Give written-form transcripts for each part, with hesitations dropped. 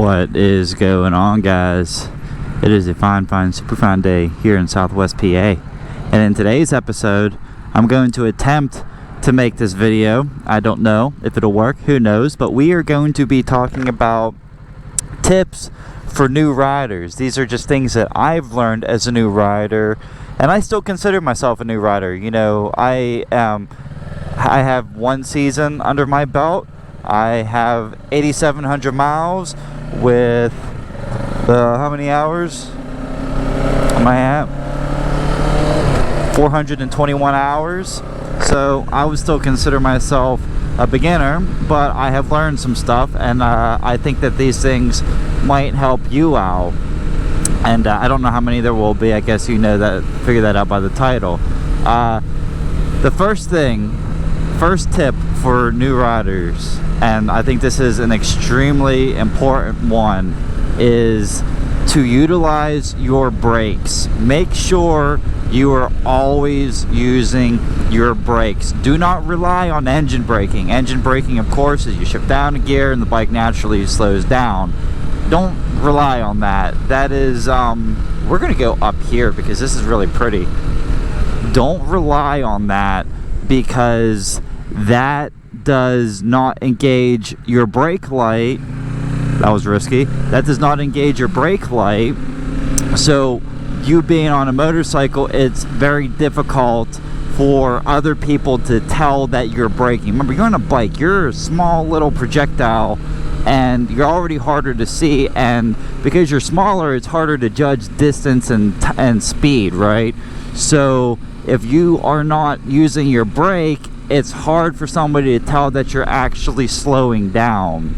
What is going on, guys? It is a fine, super fine day here in Southwest PA, and in today's episode I'm going to attempt to make this video. I don't know if it'll work, who knows, but we are going to be talking about tips for new riders. These are just things that I've learned as a new rider, and I still consider myself a new rider. You know, I have one season under my belt. I have 8,700 miles with how many hours am I at? 421 hours. So I would still consider myself a beginner, but I have learned some stuff, and I think that these things might help you out. And I don't know how many there will be. I guess you know that, figure that out by the title. The first tip for new riders, and I think this is an extremely important one, is to utilize your brakes. Make sure you are always using your brakes. Do not rely on engine braking. Engine braking, of course, is you shift down a gear and the bike naturally slows down. Don't rely on that. That is, we're gonna go up here because this is really pretty. Don't rely on that, because that does not engage your brake light. That was risky. That does not engage your brake light. So you being on a motorcycle, it's very difficult for other people to tell that you're braking. Remember, you're on a bike. You're a small little projectile, and you're already harder to see, and because you're smaller, it's harder to judge distance and speed, right? So if you are not using your brake, it's hard for somebody to tell that you're actually slowing down,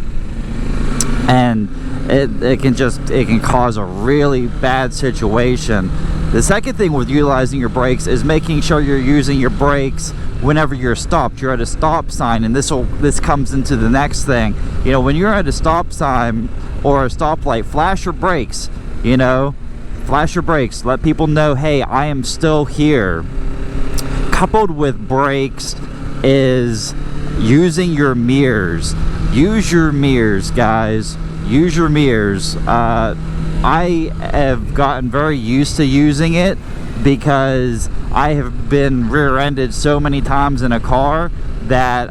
and it can cause a really bad situation. The second thing with utilizing your brakes is making sure you're using your brakes whenever you're stopped. You're at a stop sign, and this comes into the next thing. You know, when you're at a stop sign or a stoplight, flash your brakes. You know, flash your brakes. Let people know, hey, I am still here. Coupled with brakes is using your mirrors. Use your mirrors, guys. Use your mirrors. I have gotten very used to using it because I have been rear-ended so many times in a car that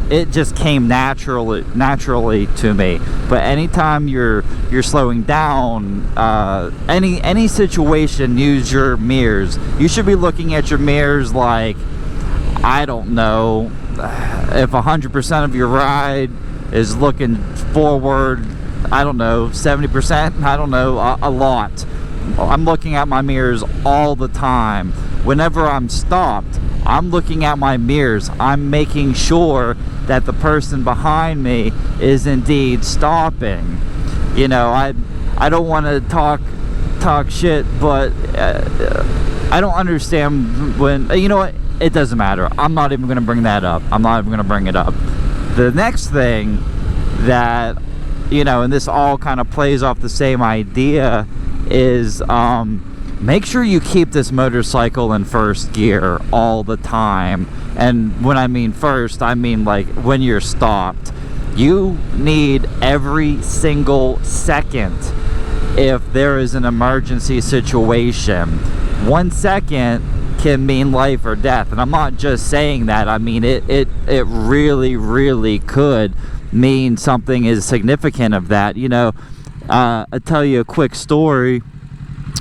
it just came naturally to me. But anytime you're slowing down, any situation, use your mirrors. You should be looking at your mirrors like, I don't know, if 100% of your ride is looking forward, I don't know, 70%, I don't know, a lot. I'm looking at my mirrors all the time. Whenever I'm stopped, I'm looking at my mirrors. I'm making sure that the person behind me is indeed stopping. You know, I don't want to talk shit, but I don't understand when, you know what, it doesn't matter. I'm not even going to bring that up. I'm not even going to bring it up. The next thing that, you know, and this all kind of plays off the same idea, is make sure you keep this motorcycle in first gear all the time. And when I mean first, I mean like when you're stopped. You need every single second if there is an emergency situation. 1 second can mean life or death, and I'm not just saying that. I mean it really could mean something is significant of that. You know, I'll tell you a quick story.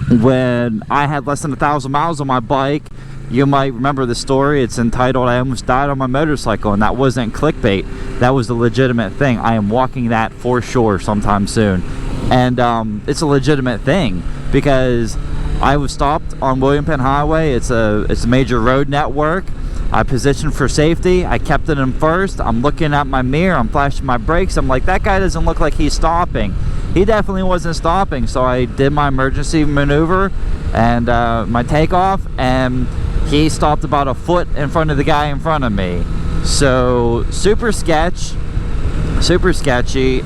When I had less than 1,000 miles on my bike, you might remember the story. It's entitled "I Almost Died on My Motorcycle," and that wasn't clickbait. That was a legitimate thing. I am walking that for sure sometime soon, and it's a legitimate thing because I was stopped on William Penn Highway. It's a major road network. I positioned for safety. I kept it in first. I'm looking at my mirror. I'm flashing my brakes. I'm like, that guy doesn't look like he's stopping. He definitely wasn't stopping. So I did my emergency maneuver and my takeoff, and he stopped about a foot in front of the guy in front of me. So super sketchy,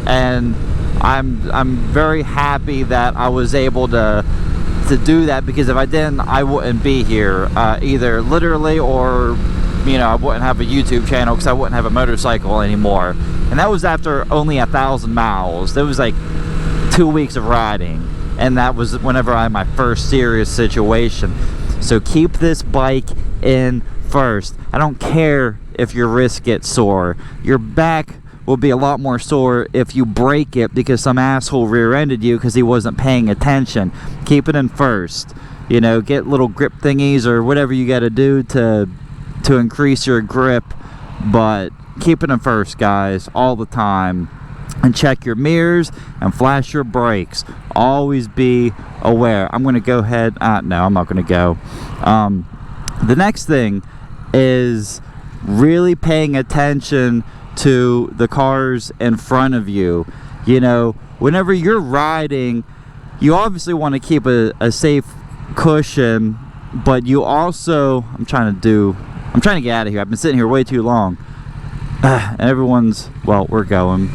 and I'm very happy that I was able to do that, because if I didn't, I wouldn't be here, either literally or, you know, I wouldn't have a YouTube channel because I wouldn't have a motorcycle anymore. And that was after only 1,000 miles. That was like 2 weeks of riding. And that was whenever I had my first serious situation. So keep this bike in first. I don't care if your wrist gets sore. Your back will be a lot more sore if you break it because some asshole rear-ended you because he wasn't paying attention. Keep it in first. You know, get little grip thingies or whatever you got to do to increase your grip, but keep it in first, guys, all the time. And check your mirrors and flash your brakes. Always be aware. I'm going to go ahead. No, I'm not going to go. The next thing is really paying attention to the cars in front of you. You know, whenever you're riding, you obviously want to keep a safe cushion, but you also, I'm trying to get out of here. I've been sitting here way too long. And everyone's, well, we're going.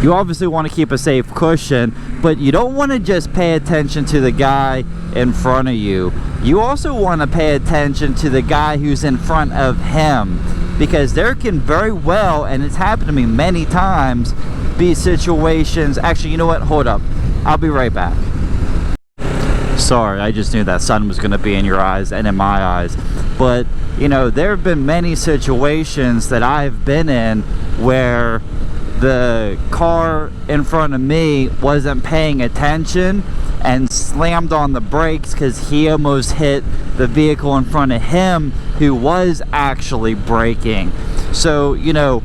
You obviously want to keep a safe cushion, but you don't want to just pay attention to the guy in front of you. You also want to pay attention to the guy who's in front of him, because there can very well, and it's happened to me many times, be situations. Actually, you know what? Hold up. I'll be right back. Sorry, I just knew that sun was going to be in your eyes and in my eyes. But, you know, there have been many situations that I've been in where the car in front of me wasn't paying attention and slammed on the brakes because he almost hit the vehicle in front of him who was actually braking. So, you know,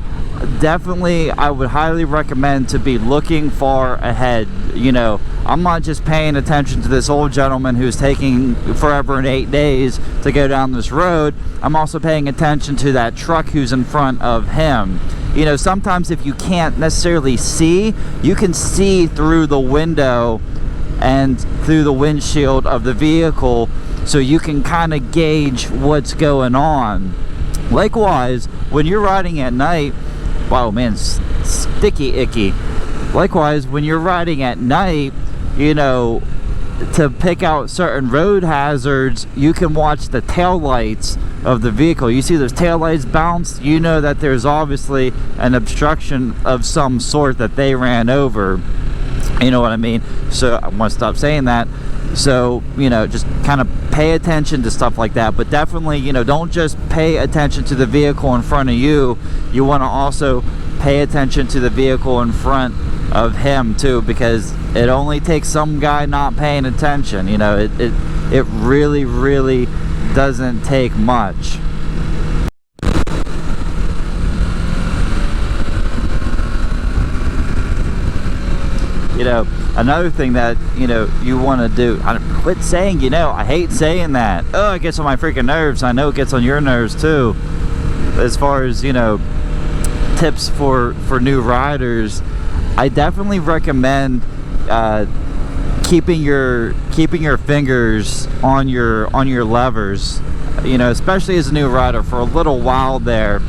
definitely I would highly recommend to be looking far ahead. You know, I'm not just paying attention to this old gentleman who's taking forever and 8 days to go down this road. I'm also paying attention to that truck who's in front of him. You know, sometimes if you can't necessarily see, you can see through the window and through the windshield of the vehicle, so you can kind of gauge what's going on. Likewise, when you're riding at night, wow man, sticky icky. Likewise, when you're riding at night, you know, to pick out certain road hazards, you can watch the tail lights of the vehicle. You see those tail lights bounce, you know that there's obviously an obstruction of some sort that they ran over. You know what I mean? So I want to stop saying that. So, you know, just kind of pay attention to stuff like that. But definitely, you know, don't just pay attention to the vehicle in front of you. You want to also pay attention to the vehicle in front of him too, because it only takes some guy not paying attention. You know, it really, really doesn't take much. You know, another thing that, you know, you want to do, quit saying, you know, I hate saying that. Oh, it gets on my freaking nerves. I know it gets on your nerves too. As far as, you know, tips for new riders, I definitely recommend keeping your fingers on your levers, you know, especially as a new rider for a little while there.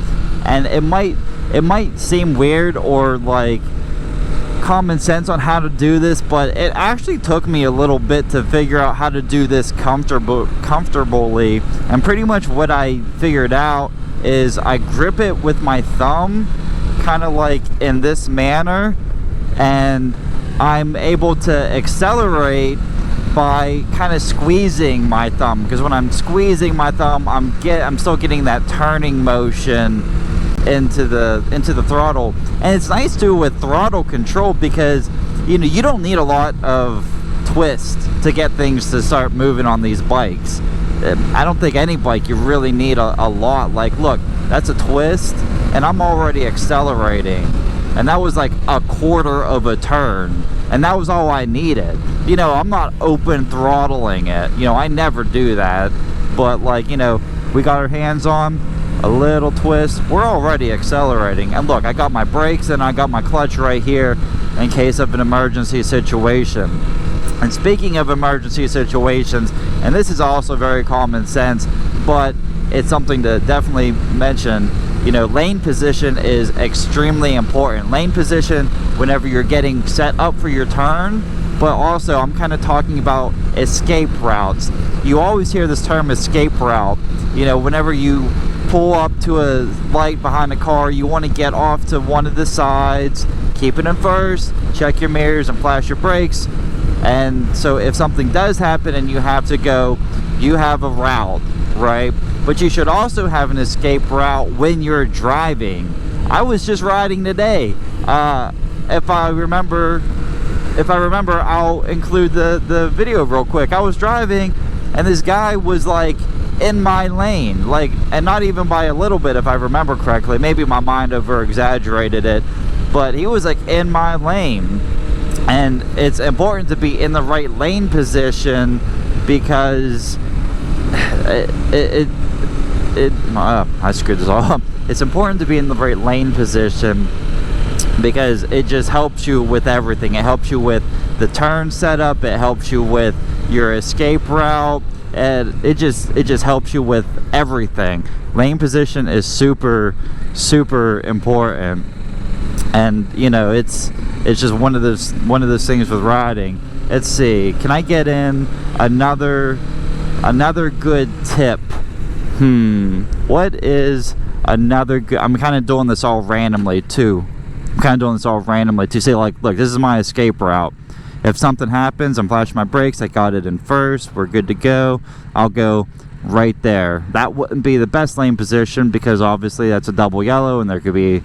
And it might seem weird or like common sense on how to do this, but it actually took me a little bit to figure out how to do this comfortably. And pretty much what I figured out is I grip it with my thumb, kind of like in this manner, and I'm able to accelerate by kind of squeezing my thumb, because when I'm squeezing my thumb, I'm still getting that turning motion into the throttle. And it's nice too with throttle control, because you know, you don't need a lot of twist to get things to start moving on these bikes. I don't think any bike you really need a lot. Like, look, that's a twist and I'm already accelerating, and that was like a quarter of a turn, and that was all I needed. You know, I'm not open throttling it, you know, I never do that, but like, you know, we got our hands on a little twist, we're already accelerating. And look, I got my brakes and I got my clutch right here in case of an emergency situation. And speaking of emergency situations, and this is also very common sense, but it's something to definitely mention, you know, lane position is extremely important. Lane position whenever you're getting set up for your turn, but also I'm kind of talking about escape routes. You always hear this term escape route. You know, whenever you pull up to a light behind the car, you want to get off to one of the sides, keep it in first, check your mirrors and flash your brakes. And so if something does happen and you have to go, you have a route, right? But you should also have an escape route when you're driving. I was just riding today. If I remember, I'll include the video real quick. I was driving and this guy was like in my lane, like, and not even by a little bit if I remember correctly. Maybe my mind over exaggerated it, but he was like in my lane. And it's important to be in the right lane position because I screwed this all up. It's important to be in the right lane position because it just helps you with everything. It helps you with the turn setup, it helps you with your escape route, and it just helps you with everything. Lane position is super important. And you know, it's just one of those things with riding. Let's see, can I get in another good tip? What is another good? I'm kind of doing this all randomly too. To say, like, look, this is my escape route. If something happens, I'm flashing my brakes, I got it in first, we're good to go. I'll go right there. That wouldn't be the best lane position because obviously that's a double yellow and there could be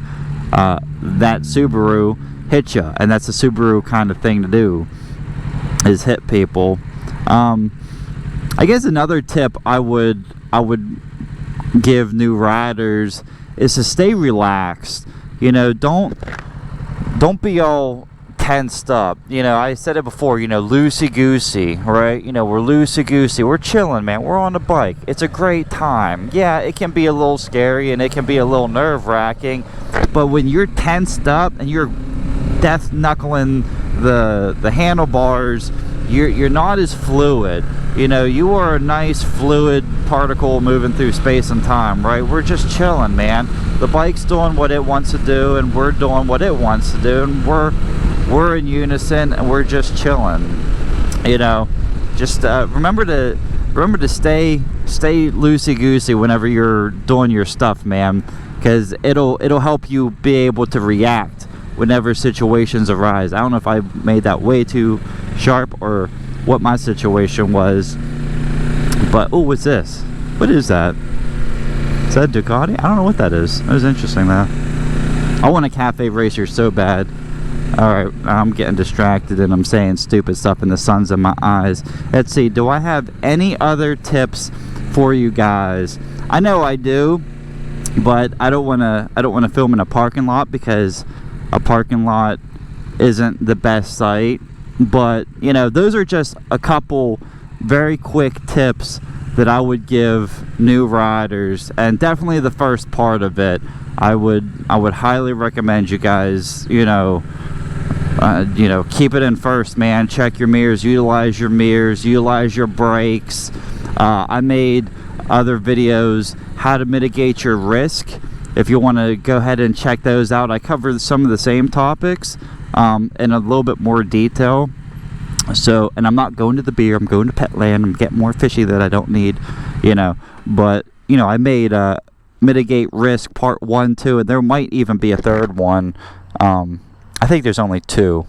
that Subaru hit you, and that's a Subaru kind of thing to do, is hit people. I guess another tip I would give new riders is to stay relaxed. You know, don't be all tensed up. You know, I said it before, you know, loosey-goosey, right? You know, we're loosey-goosey, we're chilling, man, we're on a bike, it's a great time. Yeah, it can be a little scary and it can be a little nerve-wracking, but when you're tensed up and you're death knuckling the handlebars, you're not as fluid. You know, you are a nice fluid particle moving through space and time, right? We're just chilling, man. The bike's doing what it wants to do and we're doing what it wants to do, and we're in unison and we're just chilling. You know, just remember to stay loosey-goosey whenever you're doing your stuff, man, because it'll help you be able to react whenever situations arise. I don't know if I made that way too sharp or what my situation was, but oh, what's this? What is that? Is that a Ducati? I don't know what that is. That was interesting though. I want a cafe racer so bad. Alright, I'm getting distracted and I'm saying stupid stuff and the sun's in my eyes. Let's see, do I have any other tips for you guys? I know I do, but I don't wanna film in a parking lot because a parking lot isn't the best site. But you know, those are just a couple very quick tips that I would give new riders, and definitely the first part of it I would highly recommend you guys, you know, keep it in first, man. Check your mirrors, utilize your brakes. I made other videos how to mitigate your risk. If you want to go ahead and check those out, I cover some of the same topics in a little bit more detail. So, and I'm not going to the beer, I'm going to Petland, I'm getting more fishy that I don't need, you know. But, you know, I made mitigate risk part 1, 2, and there might even be a third one. I think there's only 2.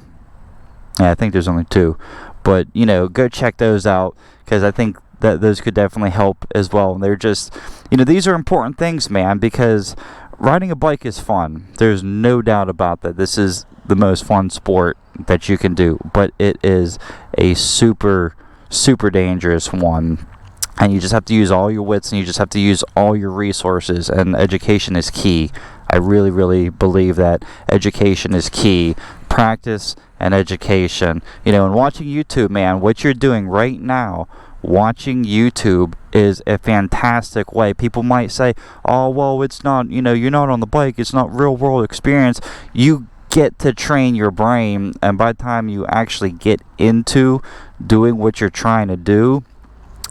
Yeah, I think there's only 2. But, you know, go check those out, because I think that those could definitely help as well. And they're just, you know, these are important things, man, because riding a bike is fun. There's no doubt about that. This is the most fun sport that you can do, but it is a super dangerous one, and you just have to use all your wits and you just have to use all your resources, and education is key. I really believe that education is key. Practice and education. You know, and watching YouTube, man, what you're doing right now, watching YouTube is a fantastic way. People might say, oh, well, it's not, you know, you're not on the bike, it's not real world experience. You get to train your brain, and by the time you actually get into doing what you're trying to do,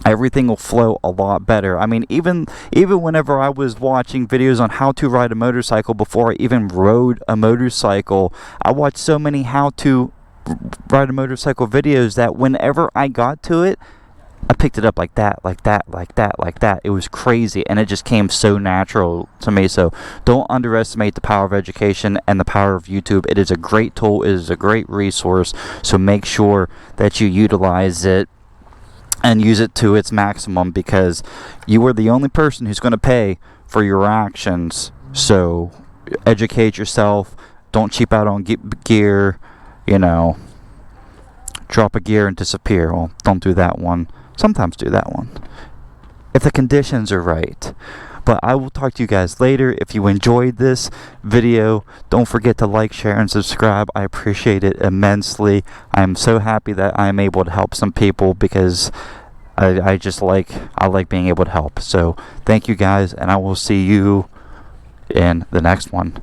everything will flow a lot better. I mean, even whenever I was watching videos on how to ride a motorcycle before I even rode a motorcycle, I watched so many how to ride a motorcycle videos that whenever I got to it, I picked it up like that, like that, like that, like that. It was crazy, and it just came so natural to me. So don't underestimate the power of education and the power of YouTube. It is a great tool. It is a great resource. So make sure that you utilize it and use it to its maximum, because you are the only person who's going to pay for your actions. So educate yourself. Don't cheap out on gear. You know, drop a gear and disappear. Well, don't do that one. Sometimes do that one if the conditions are right. But I will talk to you guys later. If you enjoyed this video, don't forget to like, share, and subscribe. I appreciate it immensely. I'm so happy that I'm able to help some people, because I like being able to help. So thank you guys, and I will see you in the next one.